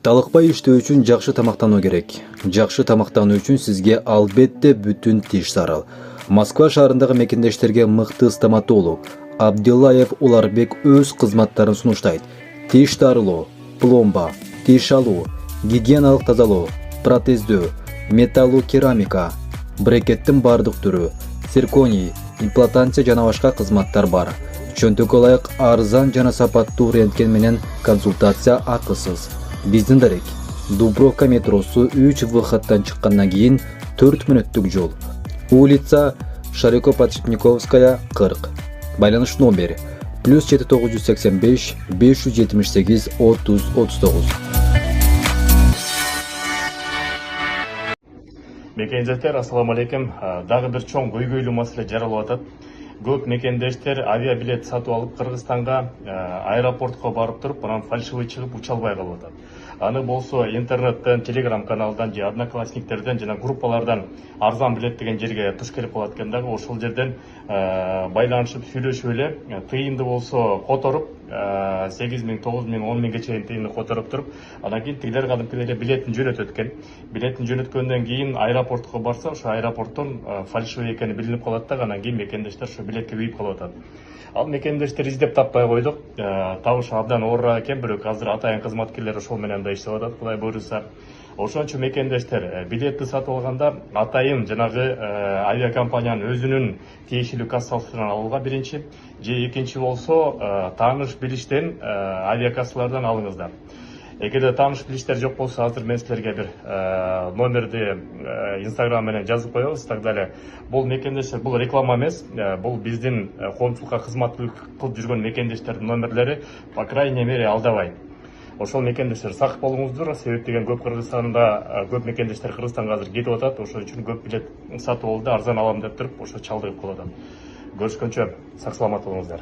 Талықпай иштөө үчүн жакшы тамактануу керек. Жакшы тамактануу үчүн сизге албетте бүтүн тиш зарыл. Москва шаарындагы мекендештерге мыкты стоматолог Абдиллаев Уларбек өз кызматтарын сунуштайт. Тиш дарылоо, пломба, тиш алуу, гигиеналык тазалоо, протездөө, металлокерамика, брекеттин бардык түрү, цирконий, имплантация жана башка кызматтар бар. Чөнтөккө ылайык арзан жана сапаттуу рентген менен консультация акысыз. Биздин дарек Дубровка метросу 3 выходтан чыккандан кийин 4 мүнөттүк жол. Улица Широко-Подшипниковская 40. Байланыш номер +7985 578 30 39. Мекендештер, ассаламу алейкум. Дагы бир чоң көйгөйлүү маселе жаралып атат. Көп мекендештер авиабилет сатып алып Кыргызстанга аэропортко барып туруп, анан фальшивый чыгып уча албай калып атат. Аны болсо интернеттен, телеграм каналдан же одноклассниктерден жана группалардан арзан билет деген жерге туш келип калат экен дагы, ошол жерден байланышып сүйлөшүп эле тыйынды болсо которуп 8 миң, 9 миң, 10 миңге чейин тыйынды которуп туруп, анан кийин тигилер кадимкидей билетин жөнөтөт экен. Билетин жөнөткөндөн кийин аэропортко барса, ошо аэропорттон фальшивый экени билинип калат да, анан кийин мекендештер ошо билетке күйүп калып атат. Ал мекендештер издеп таппай койдук. Табышы абдан оорураак экен, бирок азыр атайын кызматкерлер ошол менен да иштеп атат, Кудай буйруса. Ошон үчүн мекендештер билетти сатып алганда атайын жанагы авиакомпаниянын өзүнүн тиешелүү кассасынан алууга биринчи, же экинчи болсо тааныш билиштен авиакассалардан алыңыздар. Эгерде тааныш билиштер жок болсо, азыр мен силерге бир номерди Instagram менен жазып коебуз. Так далее. Бул мекендештер, бул реклама эмес, бул биздин коомчулукка кызмат кылып жүргөн мекендештердин номерлери, по крайней мере, алдабай. Ошол мекендештер сак болуңуздар, себеп деген көп Кыргызстанда, көп мекендештер Кыргызстанга азыр кетип атат, ошол үчүн көп билет сатып алды, арзан алам деп туруп, ошо чалдыгып калып атат. Көрүшкөнчө сак саламат болуңуздар.